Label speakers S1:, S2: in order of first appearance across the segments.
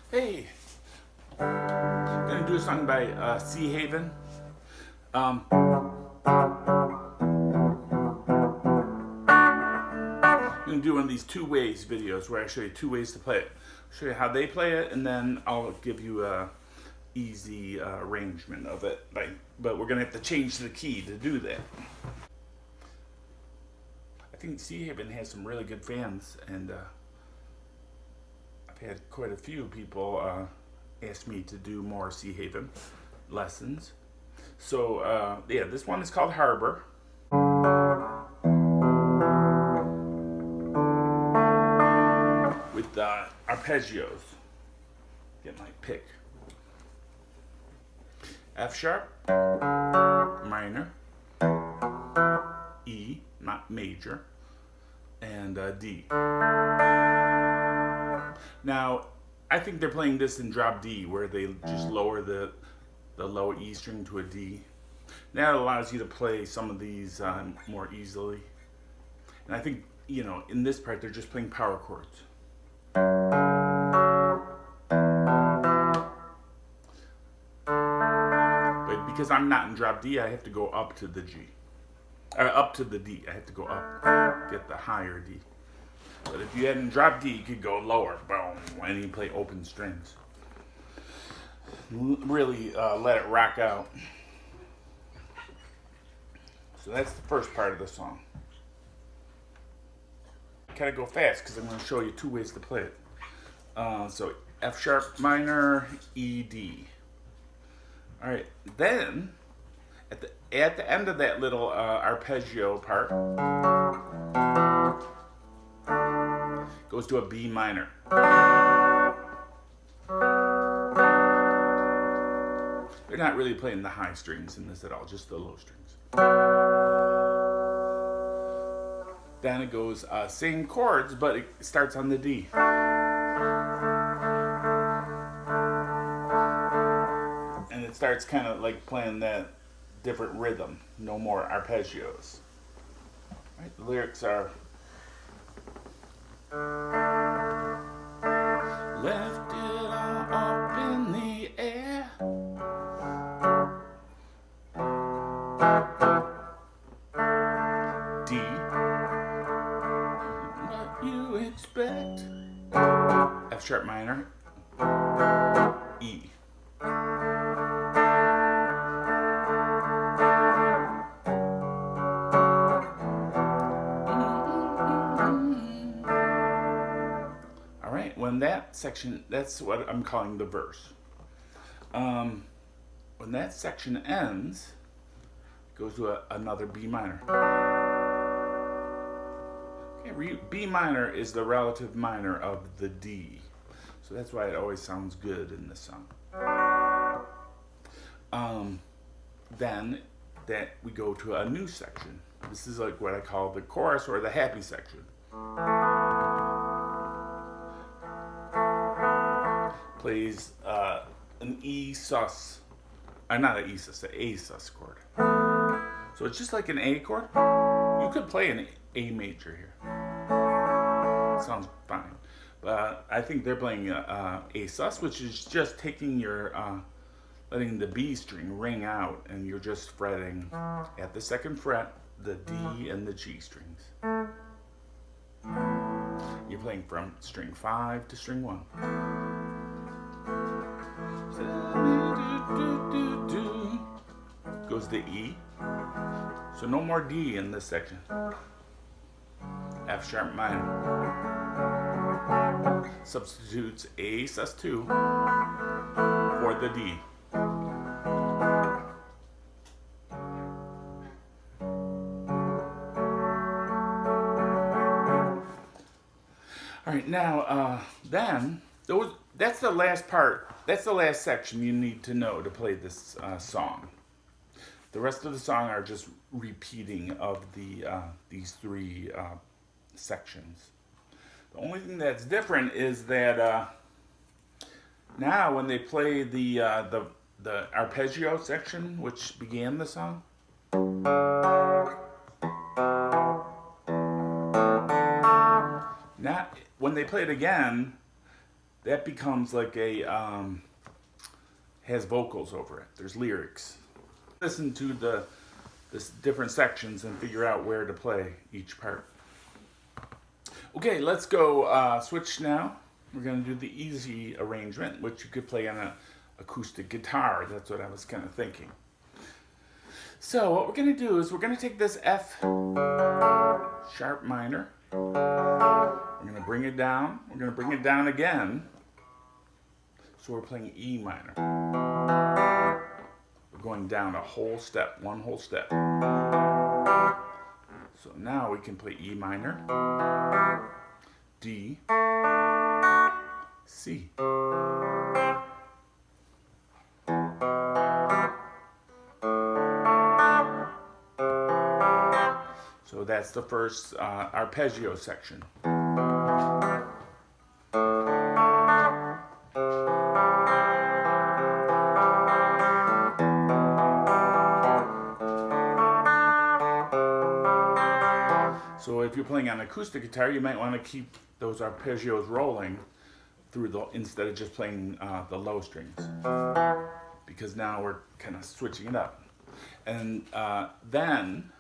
S1: Hey, gonna do a song by Seahaven. Um, I'm gonna do one of these two ways videos where I show you two ways to play it. Show you how they play it, and then I'll give you a easy arrangement of it. But we're gonna have to change the key to do that. I think Seahaven has some really good fans, and I've had quite a few people ask me to do more Seahaven lessons. So yeah, this one is called Harbor. With arpeggios. Get my pick. F sharp, minor, E, not major, and D. Now, I think they're playing this in drop D, where they just lower the low E string to a D. That allows you to play some of these more easily. And I think, you know, in this part, they're just playing power chords. But because I'm not in drop D, I have to go up to the G. Up to the D. I have to go up, get the higher D. But if you had in drop D, you could go lower, boom, and you play open strings. Really let it rock out. So that's the first part of the song. Kind of go fast because I'm going to show you two ways to play it. So F sharp minor, E, D. All right, then at the end of that little arpeggio part, goes to a B minor. They're not really playing the high strings in this at all, just the low strings. Then it goes same chords, but it starts on the D. And it starts kind of like playing that different rhythm, no more arpeggios. Right, the lyrics are left it all up in the air. D, what you expect. F sharp minor, E. All right, when that section, that's what I'm calling the verse. When that section ends, it goes to another B minor. Okay, B minor is the relative minor of the D. So that's why it always sounds good in this song. Then that we go to a new section. This is like what I call the chorus or the happy section. Plays an E sus, not an E sus, an A sus chord. So it's just like an A chord. You could play an A major here. Sounds fine. But I think they're playing A sus, which is just taking your, letting the B string ring out, and you're just fretting at the second fret the D and the G strings. You're playing from string 5 to string 1. Goes the E. So no more D in this section. F sharp minor. Substitutes A sus2 for the D. All right, now then that's the last part. That's the last section you need to know to play this song. The rest of the song are just repeating of these three sections. The only thing that's different is that now when they play the arpeggio section, which began the song, now when they play it again, that becomes like a, has vocals over it. There's lyrics. Listen to the different sections and figure out where to play each part. Okay, let's go switch now. We're going to do the easy arrangement, which you could play on an acoustic guitar. That's what I was kind of thinking. So what we're going to do is we're going to take this F sharp minor. We're going to bring it down. We're going to bring it down again. So we're playing E minor. We're going down a whole step, one whole step. So now we can play E minor, D, C. So that's the first arpeggio section. So if you're playing on an acoustic guitar, you might want to keep those arpeggios rolling through instead of just playing the low strings, because now we're kind of switching it up. And then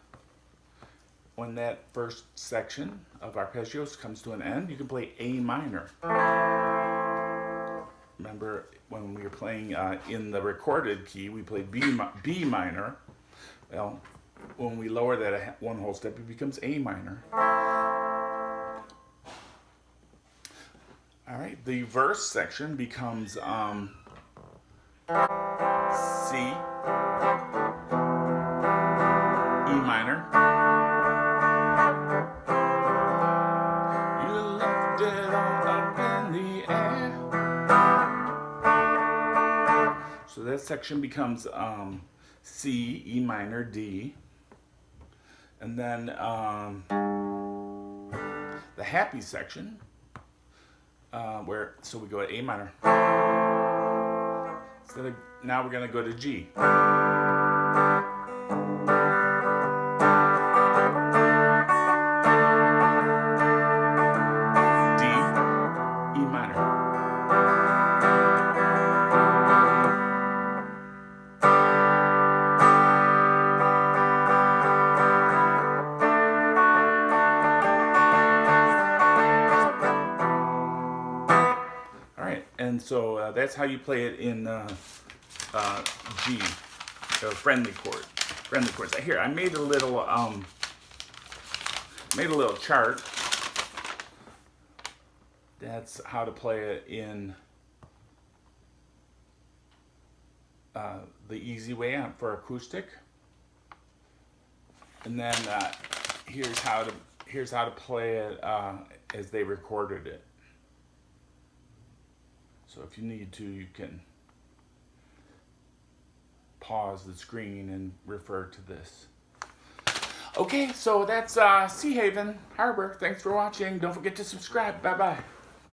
S1: when that first section of arpeggios comes to an end, you can play A minor. Remember when we were playing in the recorded key, we played B minor. Well, when we lower that one whole step, it becomes A minor. All right, the verse section becomes C, E minor. You left it all up in the air. So that section becomes C, E minor, D. And then the happy section, so we go to A minor. Now we're going to go to G. D, E minor. And so that's how you play it in G, friendly chord. Friendly chords. Here, I made a little chart. That's how to play it in the easy way for acoustic. And then here's how to play it as they recorded it. So if you need to, you can pause the screen and refer to this. Okay, so that's Seahaven Harbor. Thanks for watching. Don't forget to subscribe. Bye-bye.